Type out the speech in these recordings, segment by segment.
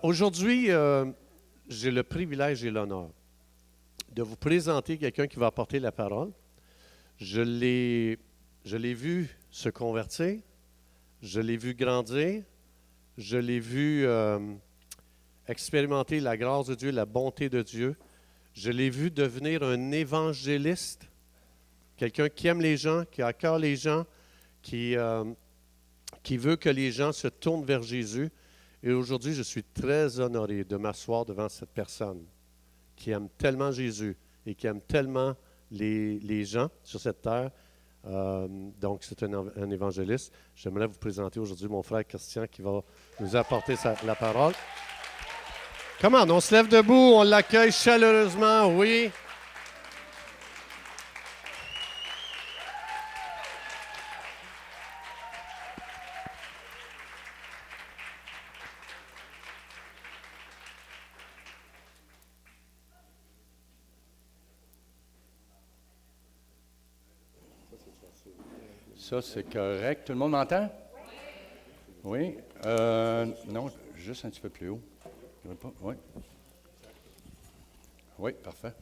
Aujourd'hui, j'ai le privilège et l'honneur de vous présenter quelqu'un qui va apporter la parole. Je l'ai, je l'ai vu se convertir, je l'ai vu grandir, je l'ai vu expérimenter la grâce de Dieu, la bonté de Dieu. Je l'ai vu devenir un évangéliste, quelqu'un qui aime les gens, qui a à cœur les gens, qui veut que les gens se tournent vers Jésus. Et aujourd'hui, je suis très honoré de m'asseoir devant cette personne qui aime tellement Jésus et qui aime tellement les gens sur cette terre. Donc, c'est un évangéliste. J'aimerais vous présenter aujourd'hui mon frère Christian qui va nous apporter la parole. Comment? On se lève debout, on l'accueille chaleureusement, oui. Ça, c'est correct. Tout le monde m'entend? Oui. Non, juste un petit peu plus haut. Oui. Oui, parfait.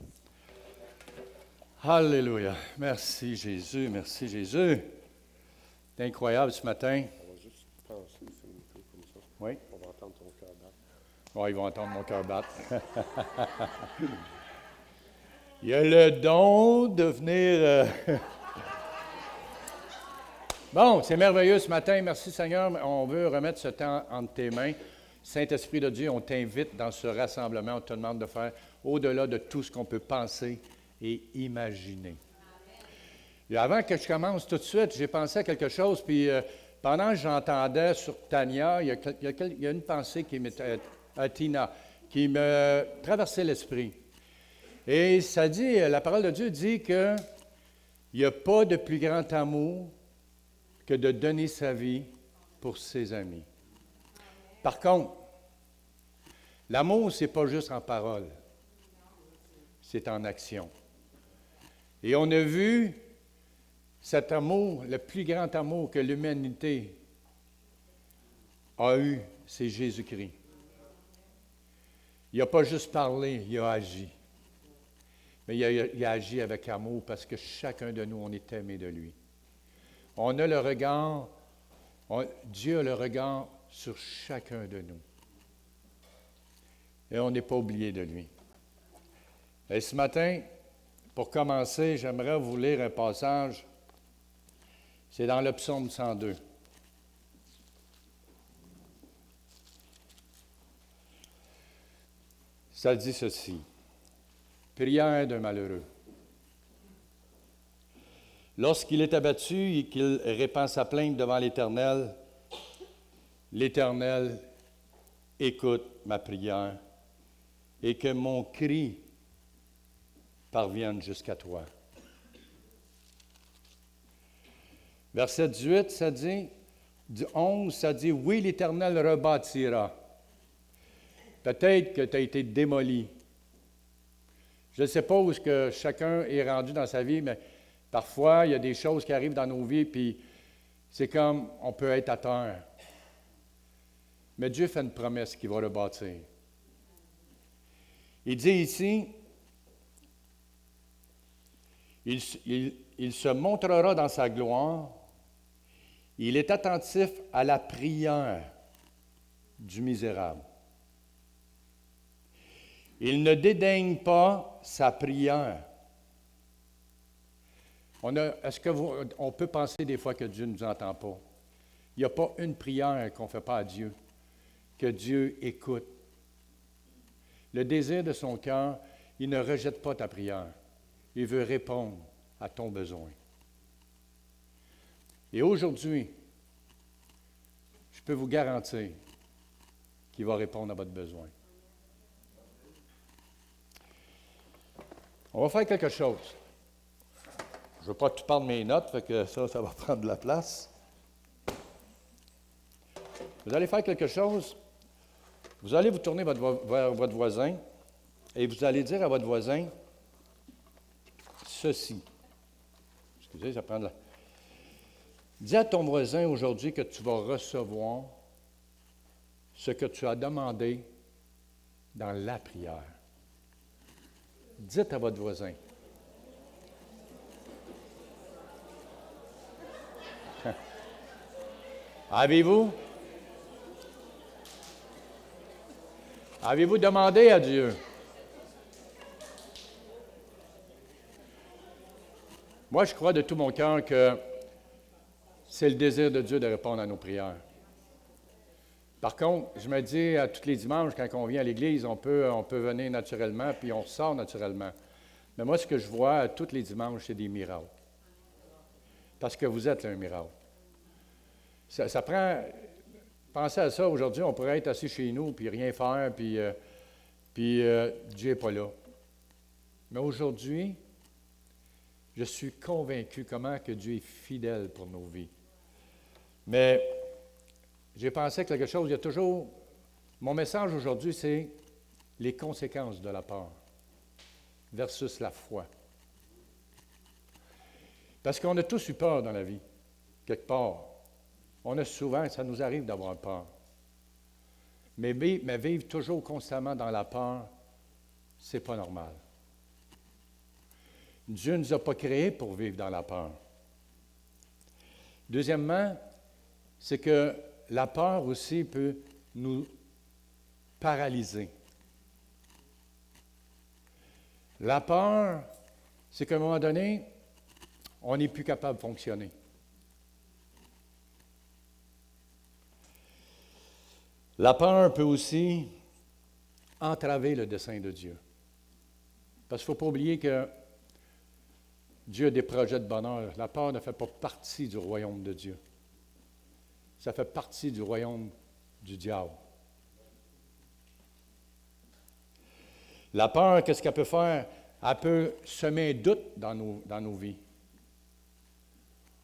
Alléluia. Merci Jésus, merci Jésus. C'est incroyable ce matin. On va juste penser sur le micro comme ça. Oui. On va entendre ton cœur battre. Oui, ils vont entendre mon cœur battre. Il y a le don de venir... Bon, c'est merveilleux ce matin. Merci Seigneur. On veut remettre ce temps entre tes mains. Saint-Esprit de Dieu, on t'invite dans ce rassemblement. On te demande de faire au-delà de tout ce qu'on peut penser et imaginer. Et avant que je commence tout de suite, j'ai pensé à quelque chose. Puis pendant que j'entendais sur Tania, il y a une pensée à Tina qui me traversait l'esprit. Et ça dit, la parole de Dieu dit qu'il n'y a pas de plus grand amour que de donner sa vie pour ses amis. Par contre, l'amour, ce n'est pas juste en parole, c'est en action. Et on a vu cet amour, le plus grand amour que l'humanité a eu, c'est Jésus-Christ. Il n'a pas juste parlé, il a agi. Mais il a agi avec amour parce que chacun de nous, on est aimé de lui. On a le regard, Dieu a le regard sur chacun de nous. Et on n'est pas oublié de lui. Et ce matin, pour commencer, j'aimerais vous lire un passage. C'est dans le psaume 102. Ça dit ceci. Prière d'un malheureux. Lorsqu'il est abattu et qu'il répand sa plainte devant l'Éternel, l'Éternel écoute ma prière et que mon cri parvienne jusqu'à toi. Verset 18, ça dit, du 11, ça dit, oui, l'Éternel rebâtira. Peut-être que tu as été démoli. Je ne sais pas où est-ce que chacun est rendu dans sa vie, mais parfois, il y a des choses qui arrivent dans nos vies, puis c'est comme on peut être à terre. Mais Dieu fait une promesse qu'il va rebâtir. Il dit ici, il se montrera dans sa gloire, il est attentif à la prière du misérable. Il ne dédaigne pas sa prière. On peut penser des fois que Dieu ne nous entend pas. Il n'y a pas une prière qu'on ne fait pas à Dieu, que Dieu écoute. Le désir de son cœur, il ne rejette pas ta prière. Il veut répondre à ton besoin. Et aujourd'hui, je peux vous garantir qu'il va répondre à votre besoin. On va faire quelque chose. Je ne veux pas tout prendre mes notes, fait que ça va prendre de la place. Vous allez faire quelque chose. Vous allez vous tourner vers votre voisin et vous allez dire à votre voisin ceci. Excusez, ça prend de la... Dis à ton voisin aujourd'hui que tu vas recevoir ce que tu as demandé dans la prière. Dites à votre voisin. Avez-vous demandé à Dieu? Moi, je crois de tout mon cœur que c'est le désir de Dieu de répondre à nos prières. Par contre, je me dis à tous les dimanches, quand on vient à l'Église, on peut venir naturellement, puis on sort naturellement. Mais moi, ce que je vois tous les dimanches, c'est des miracles. Parce que vous êtes un miracle. Ça prend... Pensez à ça, aujourd'hui, on pourrait être assis chez nous, puis rien faire, puis Dieu n'est pas là. Mais aujourd'hui, je suis convaincu comment que Dieu est fidèle pour nos vies. Mais j'ai pensé à quelque chose, il y a toujours... Mon message aujourd'hui, c'est les conséquences de la peur versus la foi. Parce qu'on a tous eu peur dans la vie, quelque part. On a souvent, ça nous arrive d'avoir peur. Mais vivre toujours constamment dans la peur, c'est pas normal. Dieu ne nous a pas créés pour vivre dans la peur. Deuxièmement, c'est que la peur aussi peut nous paralyser. La peur, c'est qu'à un moment donné, on n'est plus capable de fonctionner. La peur peut aussi entraver le dessein de Dieu. Parce qu'il ne faut pas oublier que Dieu a des projets de bonheur. La peur ne fait pas partie du royaume de Dieu. Ça fait partie du royaume du diable. La peur, qu'est-ce qu'elle peut faire? Elle peut semer un doute dans nos vies.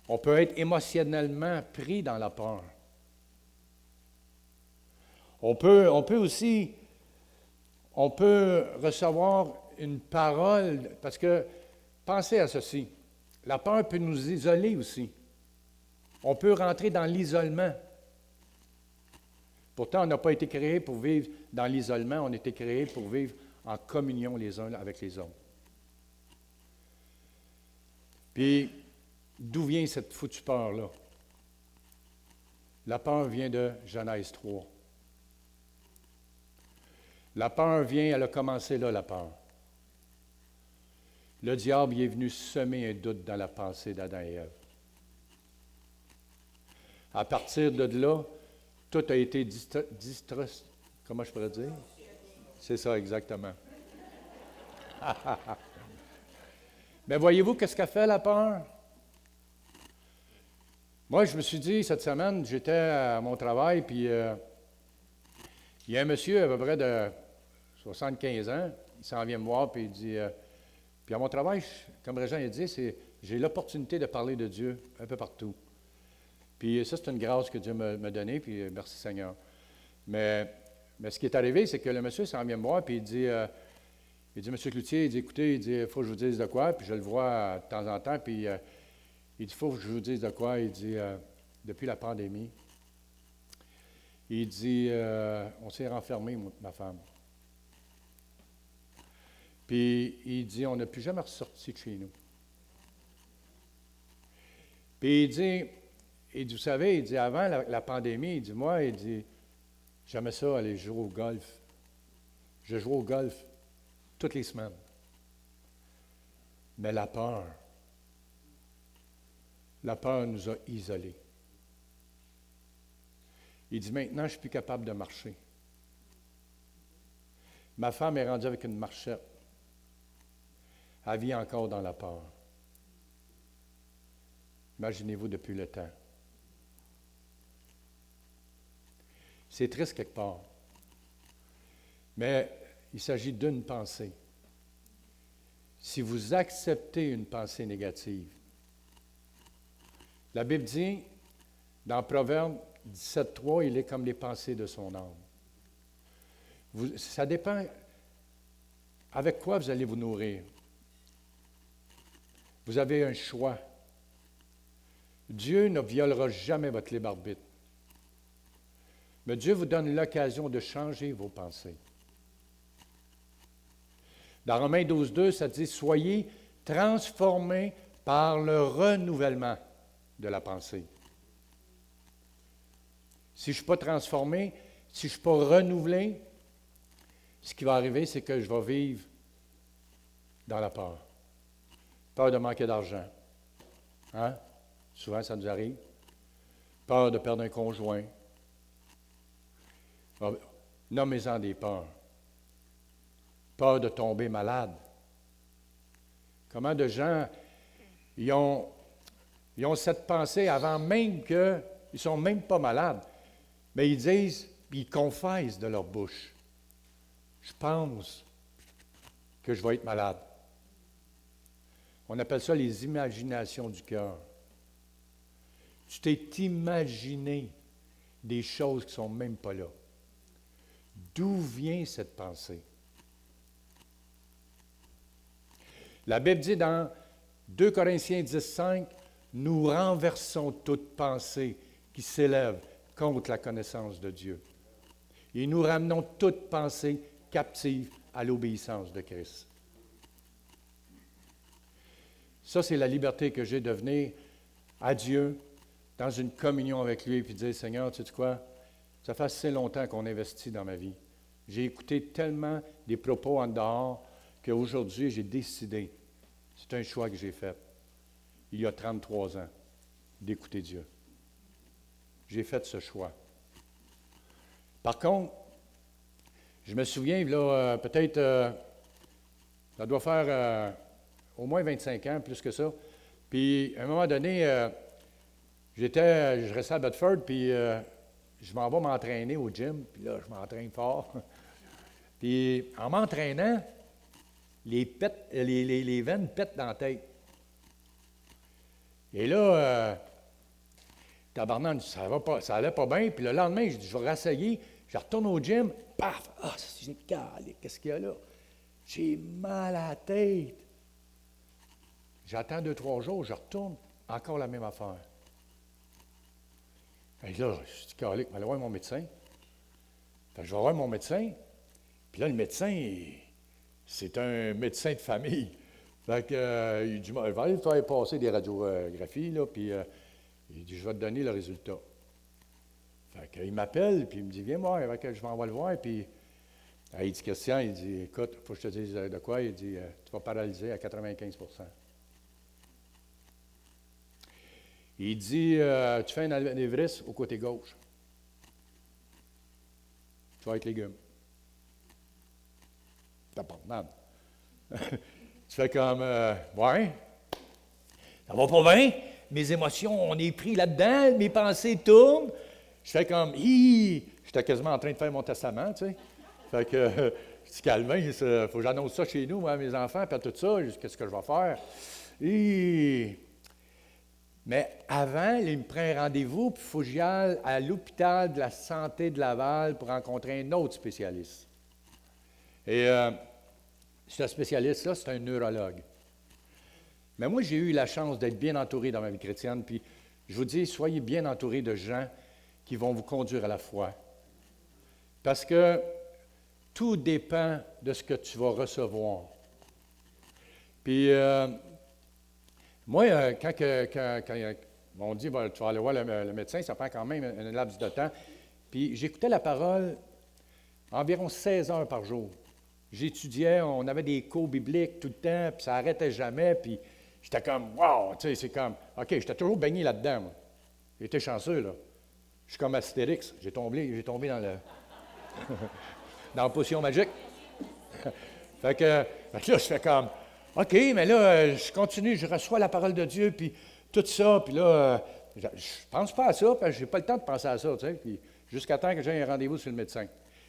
On peut être émotionnellement pris dans la peur. On peut aussi recevoir une parole, parce que pensez à ceci, la peur peut nous isoler aussi. On peut rentrer dans l'isolement. Pourtant, on n'a pas été créé pour vivre dans l'isolement, on a été créé pour vivre en communion les uns avec les autres. Puis, d'où vient cette foutue peur-là? La peur vient de Genèse 3. La peur vient, elle a commencé là, la peur. Le diable il est venu semer un doute dans la pensée d'Adam et Ève. À partir de là, tout a été comment je pourrais dire? C'est ça, exactement. Mais voyez-vous qu'est-ce qu'a fait la peur? Moi, je me suis dit, cette semaine, j'étais à mon travail, puis il y a un monsieur à peu près de 75 ans, il s'en vient me voir, puis il dit, puis à mon travail, comme Régent a dit, j'ai l'opportunité de parler de Dieu un peu partout. Puis ça, c'est une grâce que Dieu m'a donnée, puis merci Seigneur. Mais ce qui est arrivé, c'est que le monsieur s'en vient me voir, puis il dit, Monsieur Cloutier, il dit, écoutez, il dit, il faut que je vous dise de quoi, puis je le vois de temps en temps, puis il dit, il faut que je vous dise de quoi, il dit, depuis la pandémie, il dit, on s'est renfermé, ma femme. Puis il dit, on n'a plus jamais ressorti de chez nous. Puis il dit, vous savez, il dit, avant la pandémie, il dit, moi, il dit, j'aimais ça aller jouer au golf. Je jouais au golf toutes les semaines. Mais la peur nous a isolés. Il dit, maintenant, je ne suis plus capable de marcher. Ma femme est rendue avec une marchette. Elle vit encore dans la peur. Imaginez-vous depuis le temps. C'est triste quelque part. Mais il s'agit d'une pensée. Si vous acceptez une pensée négative, la Bible dit, dans Proverbe 17.3, il est comme les pensées de son âme. Ça dépend avec quoi vous allez vous nourrir. Vous avez un choix. Dieu ne violera jamais votre libre arbitre. Mais Dieu vous donne l'occasion de changer vos pensées. Dans Romains 12, 2, ça dit « Soyez transformés par le renouvellement de la pensée. » Si je ne suis pas transformé, si je ne suis pas renouvelé, ce qui va arriver, c'est que je vais vivre dans la peur. Peur de manquer d'argent. Hein? Souvent, ça nous arrive. Peur de perdre un conjoint. Nommez-en des peurs. Peur de tomber malade. Comment de gens, ils ont cette pensée avant même qu'ils ne sont même pas malades. Mais ils disent, ils confessent de leur bouche. Je pense que je vais être malade. On appelle ça les imaginations du cœur. Tu t'es imaginé des choses qui ne sont même pas là. D'où vient cette pensée? La Bible dit dans 2 Corinthiens 10, 5, « Nous renversons toute pensée qui s'élève contre la connaissance de Dieu. Et nous ramenons toute pensée captive à l'obéissance de Christ. » Ça, c'est la liberté que j'ai de venir à Dieu dans une communion avec lui et puis dire, « Seigneur, tu sais quoi? Ça fait assez longtemps qu'on investit dans ma vie. J'ai écouté tellement des propos en dehors qu'aujourd'hui, j'ai décidé, c'est un choix que j'ai fait, il y a 33 ans, d'écouter Dieu. J'ai fait ce choix. Par contre, je me souviens, là, peut-être, ça doit faire au moins 25 ans, plus que ça. Puis, à un moment donné, je restais à Bedford, puis je m'en vais m'entraîner au gym, puis là, je m'entraîne fort. Puis, en m'entraînant, les veines pètent dans la tête. Et là, tabarnak, ça allait pas bien. Puis le lendemain, je dis, je vais rassailler. Je retourne au gym. Paf! Ah, j'ai calé. Qu'est-ce qu'il y a là? J'ai mal à la tête. J'attends 2-3 jours, je retourne. Encore la même affaire. Et là, je dis, calé, je vais aller voir mon médecin. Fait que je vais voir mon médecin. Puis là, le médecin, c'est un médecin de famille. Fait que, il dit, je vais aller te faire passer des radiographies, là, puis il dit, je vais te donner le résultat. Fait qu'il m'appelle, puis il me dit, viens voir, je vais le voir, puis il dit, Christian, il dit, écoute, il faut que je te dise de quoi, il dit, tu vas paralyser à 95 %. Il dit, tu fais un anévrisme au côté gauche. Tu vas être légume. T'as pas de merde. Tu fais comme, ouais, ça va pas bien, mes émotions, on est pris là-dedans, mes pensées tournent. Je fais comme, j'étais quasiment en train de faire mon testament, tu sais. Fait que, je dis, calme, il faut que j'annonce ça chez nous, moi, mes enfants, puis tout ça, qu'est-ce que je vais faire? Mais avant, il me prend un rendez-vous, puis il faut que j'y aille à l'hôpital de la santé de Laval pour rencontrer un autre spécialiste. Et ce spécialiste-là, c'est un neurologue. Mais moi, j'ai eu la chance d'être bien entouré dans ma vie chrétienne, puis je vous dis, soyez bien entouré de gens qui vont vous conduire à la foi. Parce que tout dépend de ce que tu vas recevoir. Puis, moi, quand on dit, tu vas aller voir le médecin, ça prend quand même un laps de temps. Puis, j'écoutais la parole environ 16 heures par jour. J'étudiais, on avait des cours bibliques tout le temps, puis ça n'arrêtait jamais, puis j'étais comme, wow, tu sais, c'est comme, OK, j'étais toujours baigné là-dedans, moi. J'étais chanceux, là. Je suis comme Astérix, j'ai tombé dans le dans la potion magique. fait que là, je fais comme, OK, mais là, je continue, je reçois la parole de Dieu, puis tout ça, puis là, je pense pas à ça, parce que j'ai pas le temps de penser à ça, tu sais, puis jusqu'à temps que j'ai un rendez-vous sur le médecin.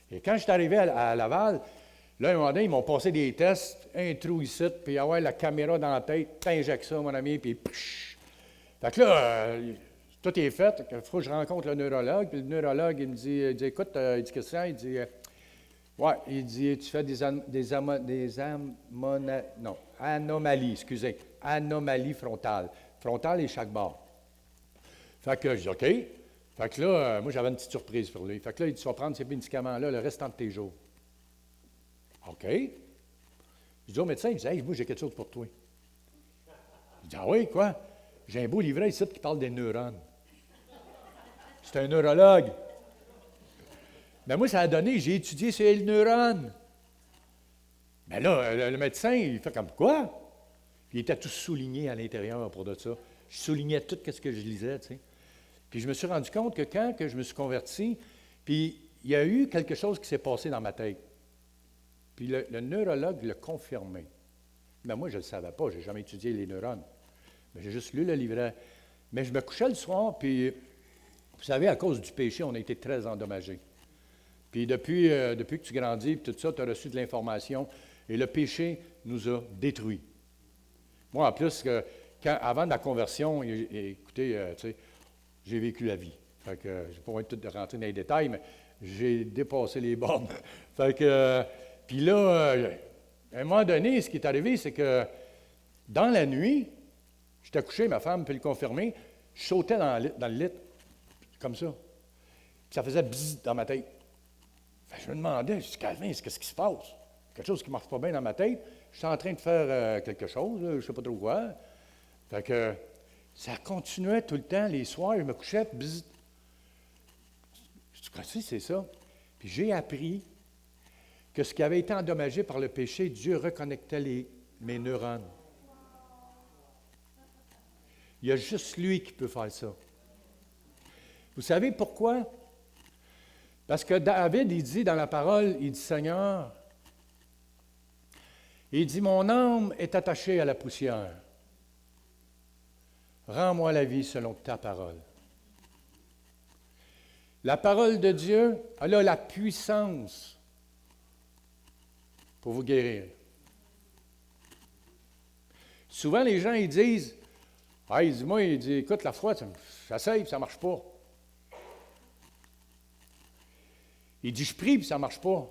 Et quand je suis arrivé à Laval, là, à un moment donné, ils m'ont passé des tests, un trou ici, puis avoir la caméra dans la tête, t'injectes ça, mon ami, puis psh! Fait que là, tout est fait, il faut que je rencontre le neurologue, puis le neurologue, il me dit, écoute, il dit, Christian, il dit, ouais, il dit, tu fais anomalies frontales. Frontale et chaque bord. Fait que je dis, OK. Fait Fait que là, moi, j'avais une petite surprise pour lui. Fait que là, il dit, tu vas prendre ces médicaments-là le restant de tes jours. OK. Je dis au médecin, il dit, hey, moi, j'ai quelque chose pour toi. Il dit, ah oui, quoi? J'ai un beau livret ici qui parle des neurones. C'est un neurologue. Mais moi, ça a donné, j'ai étudié sur les neurones. Mais là, le médecin, il fait comme quoi? Puis il était tout souligné à l'intérieur pour de ça. Je soulignais tout ce que je lisais, tu sais. Puis je me suis rendu compte que quand que je me suis converti, puis il y a eu quelque chose qui s'est passé dans ma tête. Puis le neurologue l'a confirmé. Mais moi, je ne le savais pas, je n'ai jamais étudié les neurones. Mais j'ai juste lu le livret. Mais je me couchais le soir, puis vous savez, à cause du péché, on a été très endommagés. Puis depuis que tu grandis, puis tout ça, tu as reçu de l'information, et le péché nous a détruits. Moi, en plus, avant de la conversion, écoutez, tu sais, j'ai vécu la vie. Fait que je n'ai pas envie de rentrer dans les détails, mais j'ai dépassé les bornes. Fait que, puis là, à un moment donné, ce qui est arrivé, c'est que dans la nuit, j'étais couché, ma femme peut le confirmer, je sautais dans le lit, comme ça. Puis ça faisait bzzz dans ma tête. Fait que je me demandais, je dis, Calvin, qu'est-ce qui se passe? Quelque chose qui ne marche pas bien dans ma tête. Je suis en train de faire quelque chose, là, je ne sais pas trop quoi. Fait que ça continuait tout le temps, les soirs, je me couchais, bzzz. Je dis, c'est ça. Puis j'ai appris que ce qui avait été endommagé par le péché, Dieu reconnectait mes neurones. Il y a juste lui qui peut faire ça. Vous savez pourquoi? Parce que David, il dit dans la parole, il dit, Seigneur, il dit, mon âme est attachée à la poussière. Rends-moi la vie selon ta parole. La parole de Dieu, elle a la puissance pour vous guérir. Souvent, les gens, ils disent, moi, il dit, écoute, la foi, j'essaye, puis ça ne marche pas. Il dit, je prie, puis ça ne marche pas.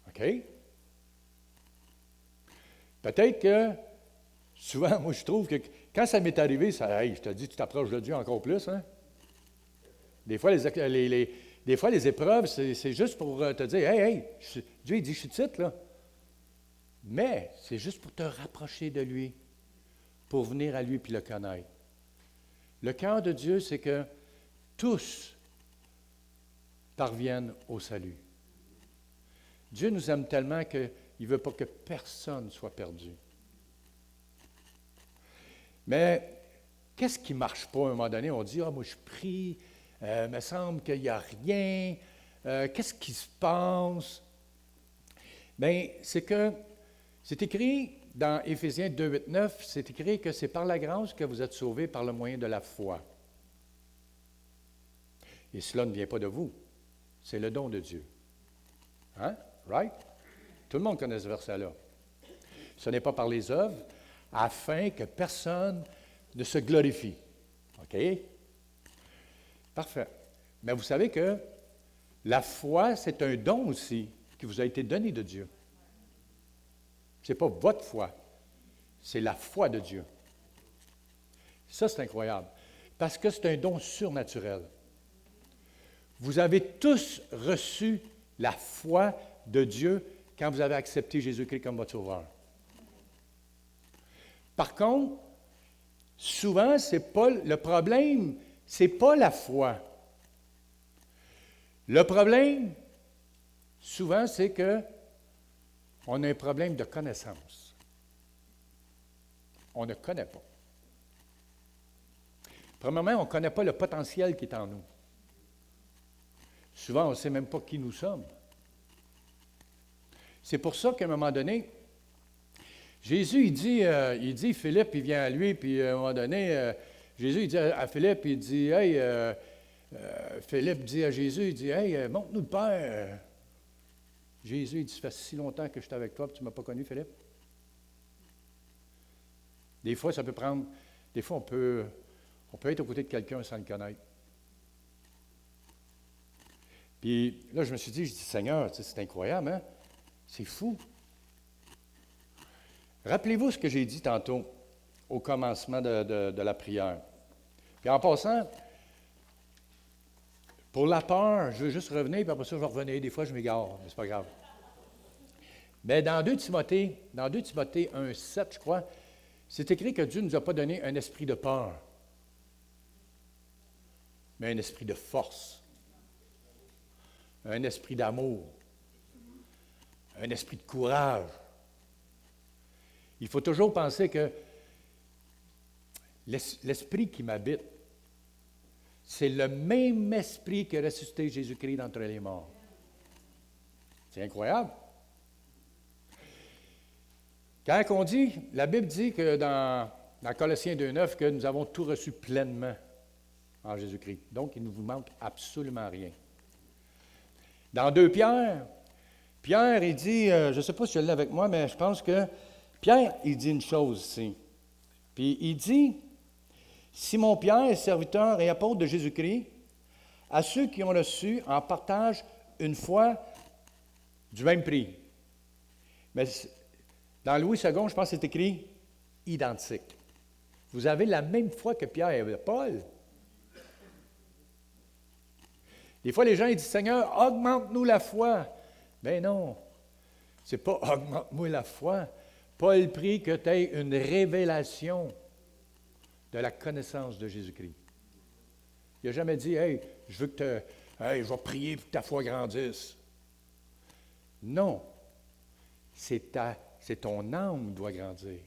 OK? Peut-être que, souvent, moi, je trouve que quand ça m'est arrivé, je te dis, tu t'approches de Dieu encore plus, hein? Des fois, les épreuves, c'est juste pour te dire, Dieu, il dit, je suis titre, là. Mais c'est juste pour te rapprocher de lui, pour venir à lui puis le connaître. Le cœur de Dieu, c'est que tous parviennent au salut. Dieu nous aime tellement qu'il ne veut pas que personne soit perdu. Mais qu'est-ce qui ne marche pas à un moment donné? On dit, moi je prie, il me semble qu'il n'y a rien. Qu'est-ce qui se passe? Bien, c'est écrit dans Éphésiens 2, 8, 9, c'est écrit que c'est par la grâce que vous êtes sauvés par le moyen de la foi. Et cela ne vient pas de vous. C'est le don de Dieu. Hein? Right? Tout le monde connaît ce verset-là. Ce n'est pas par les œuvres, afin que personne ne se glorifie. OK? Parfait. Mais vous savez que la foi, c'est un don aussi qui vous a été donné de Dieu. Ce n'est pas votre foi, c'est la foi de Dieu. Ça, c'est incroyable, parce que c'est un don surnaturel. Vous avez tous reçu la foi de Dieu quand vous avez accepté Jésus-Christ comme votre sauveur. Par contre, souvent, le problème, ce n'est pas la foi. Le problème, souvent, c'est qu'on a un problème de connaissance. On ne connaît pas. Premièrement, on ne connaît pas le potentiel qui est en nous. Souvent, on ne sait même pas qui nous sommes. C'est pour ça qu'à un moment donné, Jésus, il dit, Philippe, il vient à lui, puis à un moment donné, Jésus, il dit à Philippe, il dit, Philippe dit à Jésus, il dit, montre-nous le Père. Jésus, il dit, ça fait si longtemps que je suis avec toi, puis tu ne m'as pas connu, Philippe. Des fois, on peut être aux côtés de quelqu'un sans le connaître. Puis là, je me suis dit, Seigneur, c'est incroyable, hein? C'est fou. Rappelez-vous ce que j'ai dit tantôt au commencement de la prière. Puis en passant, Pour la peur, je veux juste revenir, puis après ça, je vais revenir. Des fois, je m'égare, mais c'est pas grave. Mais dans 2 Timothée 1,7, je crois, c'est écrit que Dieu ne nous a pas donné un esprit de peur, mais un esprit de force, un esprit d'amour, un esprit de courage. Il faut toujours penser que l'esprit qui m'habite, c'est le même esprit qui a ressuscité Jésus-Christ d'entre les morts. C'est incroyable. Quand on dit, la Bible dit que dans Colossiens 2,9 que nous avons tout reçu pleinement en Jésus-Christ. Donc, il ne vous manque absolument rien. Dans 2 Pierre, il dit, je ne sais pas si je l'ai avec moi, mais je pense que Pierre, il dit une chose ici. Puis il dit, Simon Pierre, serviteur et apôtre de Jésus-Christ, à ceux qui ont reçu en partage une foi du même prix. Mais dans Louis II, je pense que c'est écrit identique. Vous avez la même foi que Pierre et Paul. Des fois, les gens ils disent, Seigneur, augmente-nous la foi. Mais non, ce n'est pas augmente-moi la foi. Paul prie que tu aies une révélation de la connaissance de Jésus-Christ. Il n'a jamais dit, hey, je vais prier pour que ta foi grandisse. Non, c'est ton âme qui doit grandir.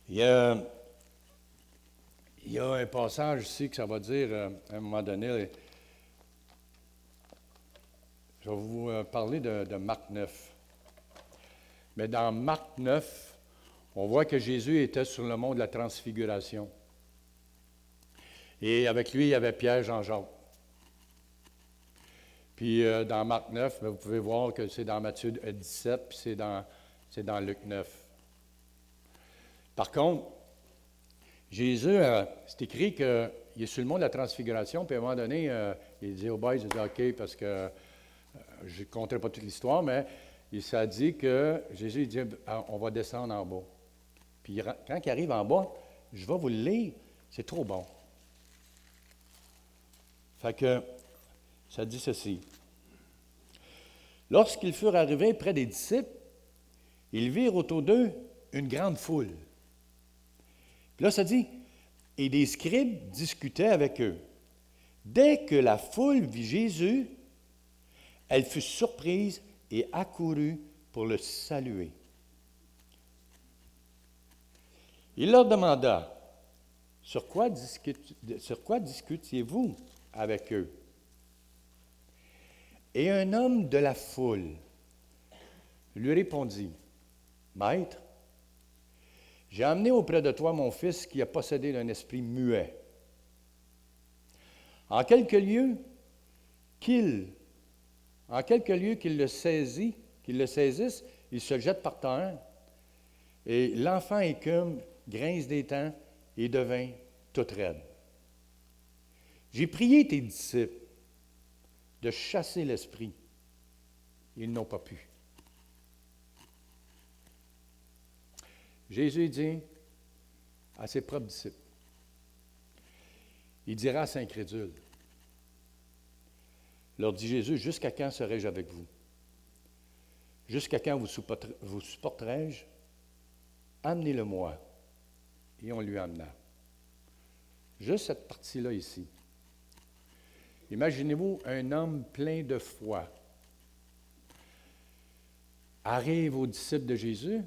Il y a un passage ici que ça va dire, à un moment donné, je vais vous parler de Marc 9. Mais dans Marc 9, on voit que Jésus était sur le mont de la Transfiguration. Et avec lui, il y avait Pierre, Jean-Jacques. Puis dans Marc 9, vous pouvez voir que c'est dans Matthieu 17, puis c'est dans Luc 9. Par contre, Jésus, c'est écrit qu'il est sur le mont de la Transfiguration, puis à un moment donné, il dit aux boys, il dit OK, parce que je ne compterai pas toute l'histoire, mais il s'est dit que Jésus il dit on va descendre en bas. Puis quand il arrive en bas, je vais vous le lire, c'est trop bon. Fait que ça dit ceci. Lorsqu'ils furent arrivés près des disciples, ils virent autour d'eux une grande foule. Puis là, ça dit, et des scribes discutaient avec eux. Dès que la foule vit Jésus, elle fut surprise et accourut pour le saluer. Il leur demanda, sur quoi discutiez-vous avec eux? Et un homme de la foule lui répondit, Maître, j'ai amené auprès de toi mon fils qui a possédé d'un esprit muet. En quelques lieux qu'il le saisisse, il se jette par terre, et l'enfant écume, grince des dents et devint toute raide. J'ai prié tes disciples de chasser l'esprit. Ils n'ont pas pu. Jésus dit à ses propres disciples, il dira à ses incrédules, leur dit Jésus, jusqu'à quand serai-je avec vous? Jusqu'à quand vous supporterai-je? Amenez-le-moi. Et on lui amena. Juste cette partie-là ici. Imaginez-vous un homme plein de foi. Arrive aux disciples de Jésus.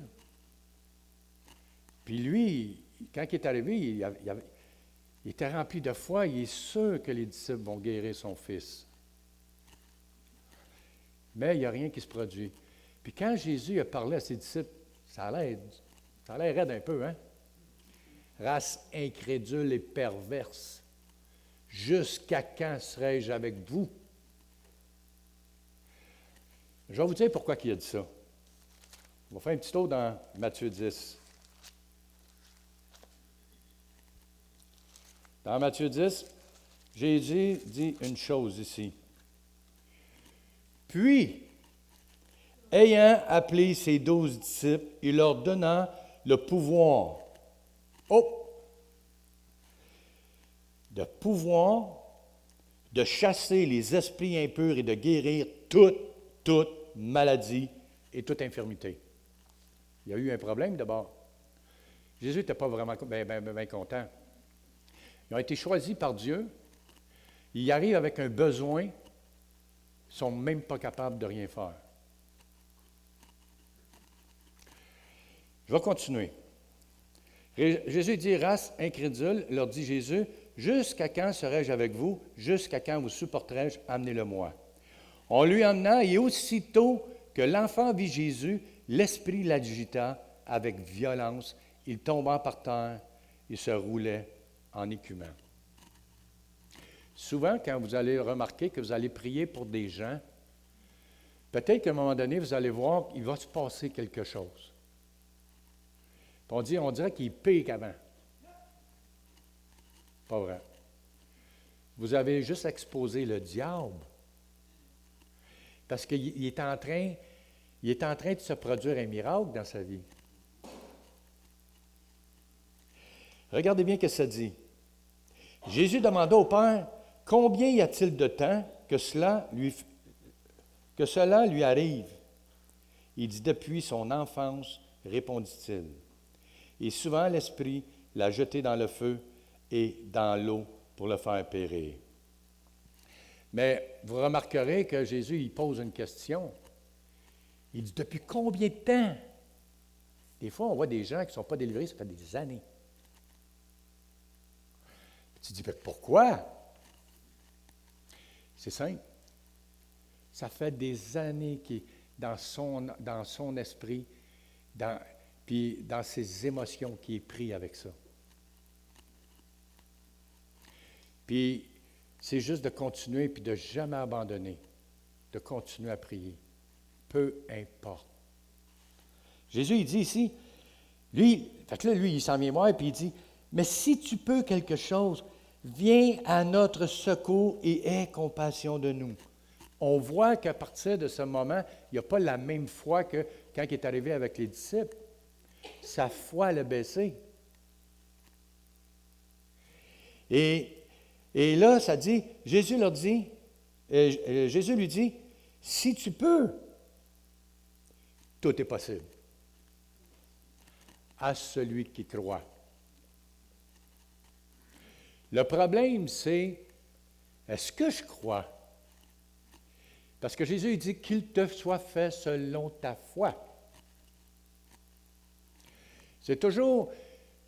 Puis lui, quand il est arrivé, il était rempli de foi. Il est sûr que les disciples vont guérir son fils. Mais il n'y a rien qui se produit. Puis quand Jésus a parlé à ses disciples, ça a l'air raide un peu, hein? Race incrédule et perverse. Jusqu'à quand serai-je avec vous? Je vais vous dire pourquoi il a dit ça. On va faire un petit tour dans Matthieu 10. Dans Matthieu 10, Jésus dit une chose ici. Puis, ayant appelé ses 12 disciples et leur donnant le pouvoir de pouvoir de chasser les esprits impurs et de guérir toute maladie et toute infirmité. Il y a eu un problème d'abord. Jésus n'était pas vraiment bien content. Ils ont été choisis par Dieu. Ils arrivent avec un besoin. Ils ne sont même pas capables de rien faire. Je vais continuer. Jésus dit, race incrédule, leur dit Jésus, jusqu'à quand serai-je avec vous? Jusqu'à quand vous supporterai-je? Amenez-le-moi. On lui emmena, et aussitôt que l'enfant vit Jésus, l'esprit l'agita avec violence. Il tomba par terre et se roulait en écumant. Souvent, quand vous allez remarquer que vous allez prier pour des gens, peut-être qu'à un moment donné, vous allez voir qu'il va se passer quelque chose. Puis on dirait qu'il est pire qu'avant. Pas vrai. Vous avez juste exposé le diable. Parce qu'il est en train de se produire un miracle dans sa vie. Regardez bien ce que ça dit. Jésus demanda au Père, « Combien y a-t-il de temps que cela lui arrive? » Il dit, « Depuis son enfance, répondit-il. Et souvent l'Esprit l'a jeté dans le feu et dans l'eau pour le faire périr. » Mais vous remarquerez que Jésus, il pose une question. Il dit, « Depuis combien de temps? » Des fois, on voit des gens qui ne sont pas délivrés, ça fait des années. Tu dis, « Pourquoi? » C'est simple. Ça fait des années qu'il est dans son esprit, puis dans ses émotions qui est pris avec ça. Puis, c'est juste de continuer, puis de ne jamais abandonner, de continuer à prier. Peu importe. Jésus, il dit ici, lui, il s'en vient voir, puis il dit, « Mais si tu peux quelque chose, viens à notre secours et aie compassion de nous. » On voit qu'à partir de ce moment, il n'y a pas la même foi que quand il est arrivé avec les disciples. Sa foi l'a baissé. Et là, ça dit, Jésus lui dit, « Si tu peux, tout est possible. À celui qui croit. » Le problème, c'est, est-ce que je crois? Parce que Jésus il dit qu'il te soit fait selon ta foi. C'est toujours,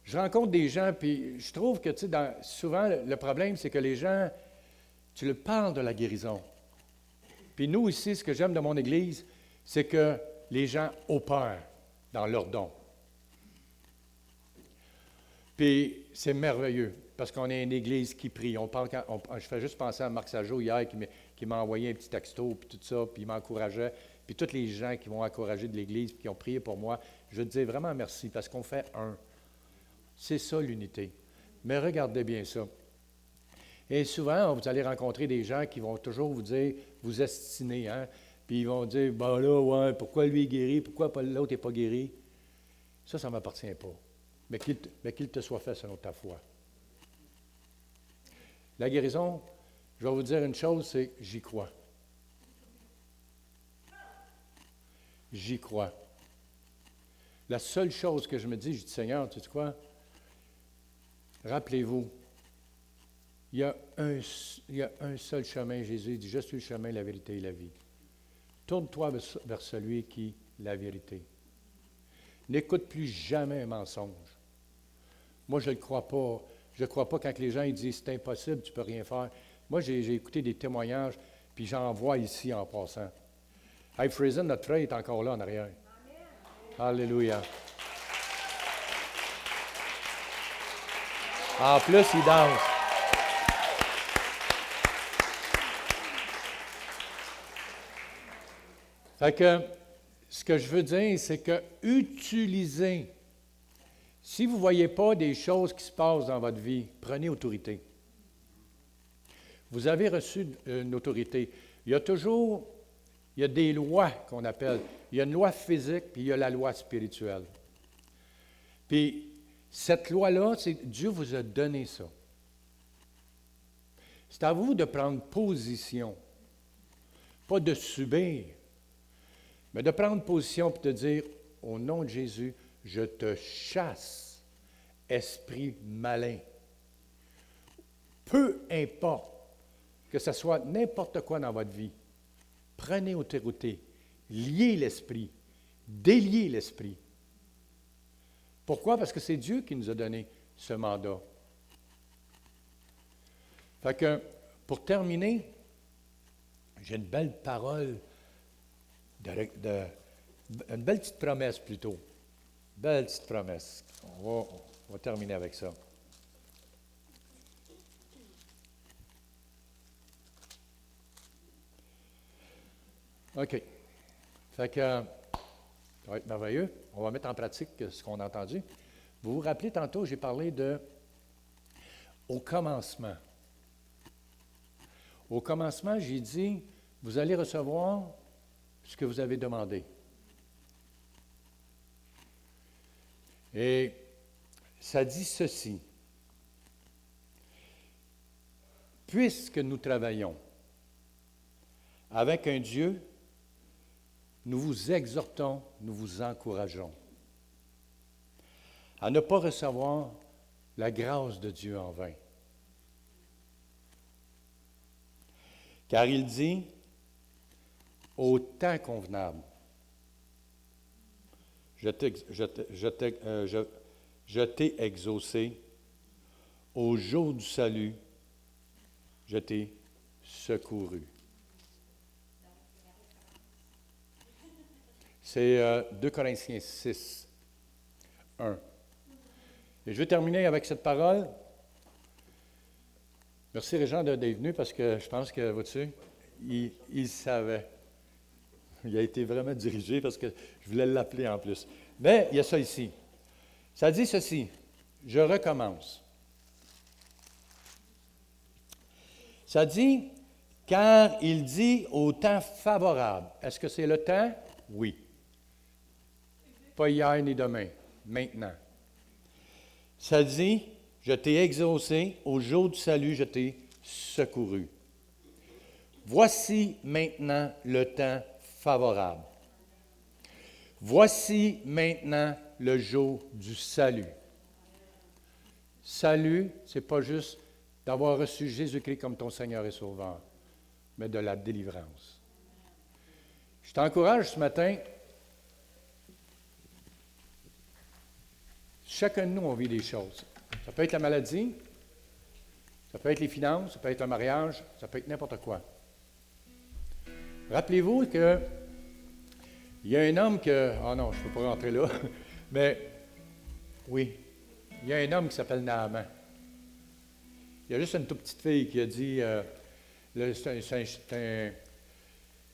je rencontre des gens, puis je trouve que, souvent, le problème, c'est que les gens, tu leur parles de la guérison. Puis nous, ici, ce que j'aime de mon Église, c'est que les gens opèrent dans leurs dons. Puis c'est merveilleux, parce qu'on est une Église qui prie. Je fais juste penser à Marc Sajot hier, qui m'a envoyé un petit texto, puis tout ça, puis il m'encourageait. Puis tous les gens qui m'ont encouragé de l'Église, puis qui ont prié pour moi, je veux dire vraiment merci, parce qu'on fait un. C'est ça l'unité. Mais regardez bien ça. Et souvent, vous allez rencontrer des gens qui vont toujours vous dire, vous estiner, hein? Puis ils vont dire, ben là, ouais, pourquoi lui est guéri, pourquoi l'autre n'est pas guéri? Ça ne m'appartient pas. Mais qu'il te soit fait selon ta foi. La guérison, je vais vous dire une chose, c'est j'y crois. J'y crois. La seule chose que je me dis, je dis, Seigneur, tu sais quoi? Rappelez-vous, il y a un seul chemin, Jésus dit, je suis le chemin, la vérité et la vie. Tourne-toi vers celui qui est la vérité. N'écoute plus jamais un mensonge. Moi, je ne le crois pas. Je ne crois pas quand les gens ils disent c'est impossible, tu ne peux rien faire. Moi, j'ai écouté des témoignages, puis j'en vois ici en passant. Hey, Fraser, notre frère est encore là en arrière. Amen. Alléluia. En plus, il danse. Fait que, ce que je veux dire, c'est que utilisez. Si vous ne voyez pas des choses qui se passent dans votre vie, prenez autorité. Vous avez reçu une autorité. Il y a des lois qu'on appelle. Il y a une loi physique, puis il y a la loi spirituelle. Puis, cette loi-là, Dieu vous a donné ça. C'est à vous de prendre position. Pas de subir, mais de prendre position et de dire, au nom de Jésus, je te chasse, esprit malin. Peu importe que ce soit n'importe quoi dans votre vie, prenez autorité, liez l'esprit, déliez l'esprit. Pourquoi? Parce que c'est Dieu qui nous a donné ce mandat. Fait que, pour terminer, j'ai une belle parole, une belle petite promesse plutôt. Belle petite promesse. On va terminer avec ça. OK. Fait que, ça va être merveilleux. On va mettre en pratique ce qu'on a entendu. Vous vous rappelez, tantôt, j'ai parlé de au commencement. Au commencement, j'ai dit, vous allez recevoir ce que vous avez demandé. Et ça dit ceci. Puisque nous travaillons avec un Dieu, nous vous exhortons, nous vous encourageons à ne pas recevoir la grâce de Dieu en vain. Car il dit, au temps convenable, je t'ai exaucé, au jour du salut, je t'ai secouru. C'est 2 Corinthiens 6, 1. Et je vais terminer avec cette parole. Merci Régent d'être venu parce que je pense que, vois-tu, il savait. Il a été vraiment dirigé parce que je voulais l'appeler en plus. Mais il y a ça ici. Ça dit ceci. Je recommence. Ça dit, car il dit au temps favorable. Est-ce que c'est le temps? Oui. Pas hier ni demain, maintenant. Ça dit, je t'ai exaucé, au jour du salut, je t'ai secouru. Voici maintenant le temps favorable. Voici maintenant le jour du salut. Salut, ce n'est pas juste d'avoir reçu Jésus-Christ comme ton Seigneur et Sauveur, mais de la délivrance. Je t'encourage ce matin. Chacun de nous, on vit des choses. Ça peut être la maladie, ça peut être les finances, ça peut être un mariage, ça peut être n'importe quoi. Rappelez-vous qu'il y a un homme que... Ah non, je ne peux pas rentrer là. Mais oui, il y a un homme qui s'appelle Naaman. Il y a juste une toute petite fille qui a dit...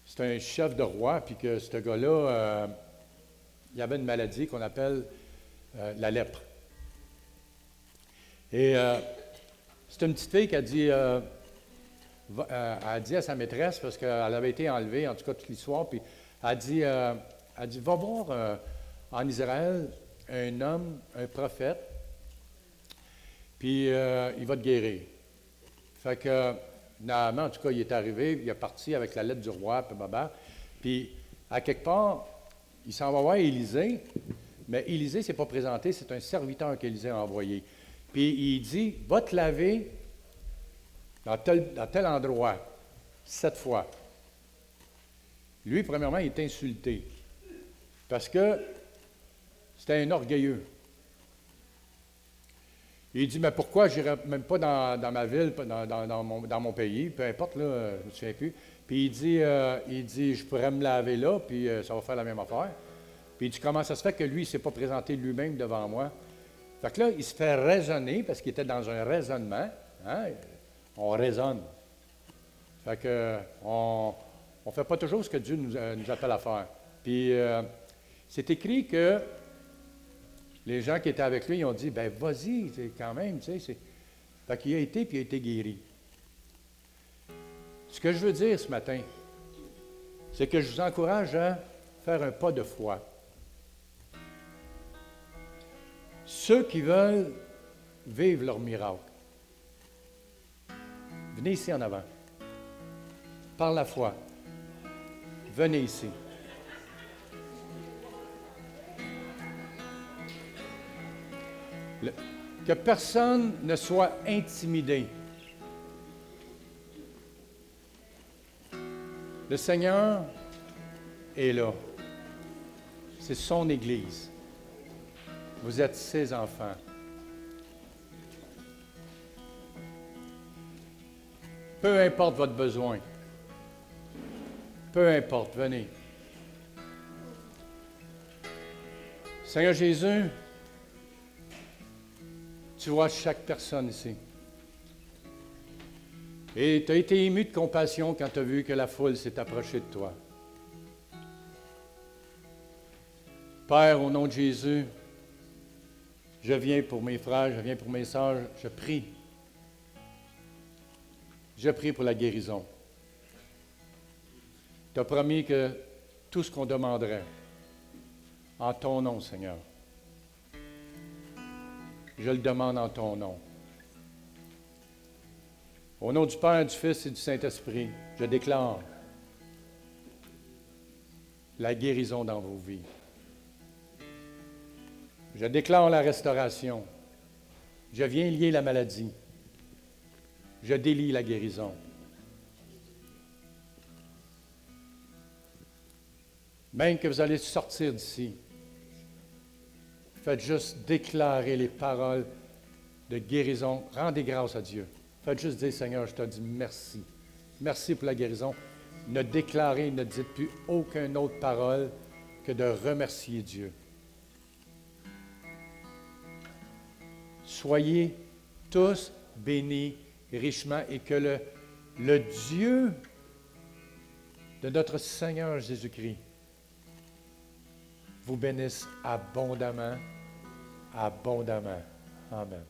c'est un chef de roi, puis que ce gars-là, il y avait une maladie qu'on appelle la lèpre. Et c'est une petite fille qui a dit... a dit à sa maîtresse, parce qu'elle avait été enlevée, en tout cas toute l'histoire, puis elle a dit, va voir en Israël un homme, un prophète, puis il va te guérir. Fait que Naaman, en tout cas, il est arrivé, il est parti avec la lettre du roi, puis à quelque part, il s'en va voir Élisée, mais Élisée ne s'est pas présenté, c'est un serviteur qu'Élisée a envoyé. Puis il dit, va te laver dans tel endroit, 7 fois. Lui, premièrement, il est insulté. Parce que c'était un orgueilleux. Il dit, mais pourquoi je n'irai même pas dans ma ville, dans mon pays, peu importe, là, je ne me souviens plus. Puis il dit, je pourrais me laver là, puis ça va faire la même affaire. Puis il dit, comment ça se fait que lui, il ne s'est pas présenté lui-même devant moi? Fait que là, il se fait raisonner, parce qu'il était dans un raisonnement. Hein? On raisonne. Fait que on ne fait pas toujours ce que Dieu nous appelle à faire. Puis c'est écrit que les gens qui étaient avec lui, ils ont dit, ben vas-y, quand même, tu sais. Fait qu'il a été, puis il a été guéri. Ce que je veux dire ce matin, c'est que je vous encourage à faire un pas de foi. Ceux qui veulent vivre leur miracle, Venez ici en avant. Par la foi. Venez ici. Que personne ne soit intimidé. Le Seigneur est là. C'est son Église. Vous êtes ses enfants. Peu importe votre besoin. Peu importe, venez. Seigneur Jésus, tu vois chaque personne ici. Et tu as été ému de compassion quand tu as vu que la foule s'est approchée de toi. Père, au nom de Jésus, je viens pour mes frères, je viens pour mes sœurs, je prie. Je prie pour la guérison. Tu as promis que tout ce qu'on demanderait, en ton nom, Seigneur, je le demande en ton nom. Au nom du Père, du Fils et du Saint-Esprit, je déclare la guérison dans vos vies. Je déclare la restauration. Je viens lier la maladie. Je délie la guérison. Même que vous allez sortir d'ici, faites juste déclarer les paroles de guérison. Rendez grâce à Dieu. Faites juste dire, Seigneur, je te dis merci. Merci pour la guérison. Ne déclarez, ne dites plus aucune autre parole que de remercier Dieu. Soyez tous bénis richement et que le Dieu de notre Seigneur Jésus-Christ vous bénisse abondamment, abondamment. Amen.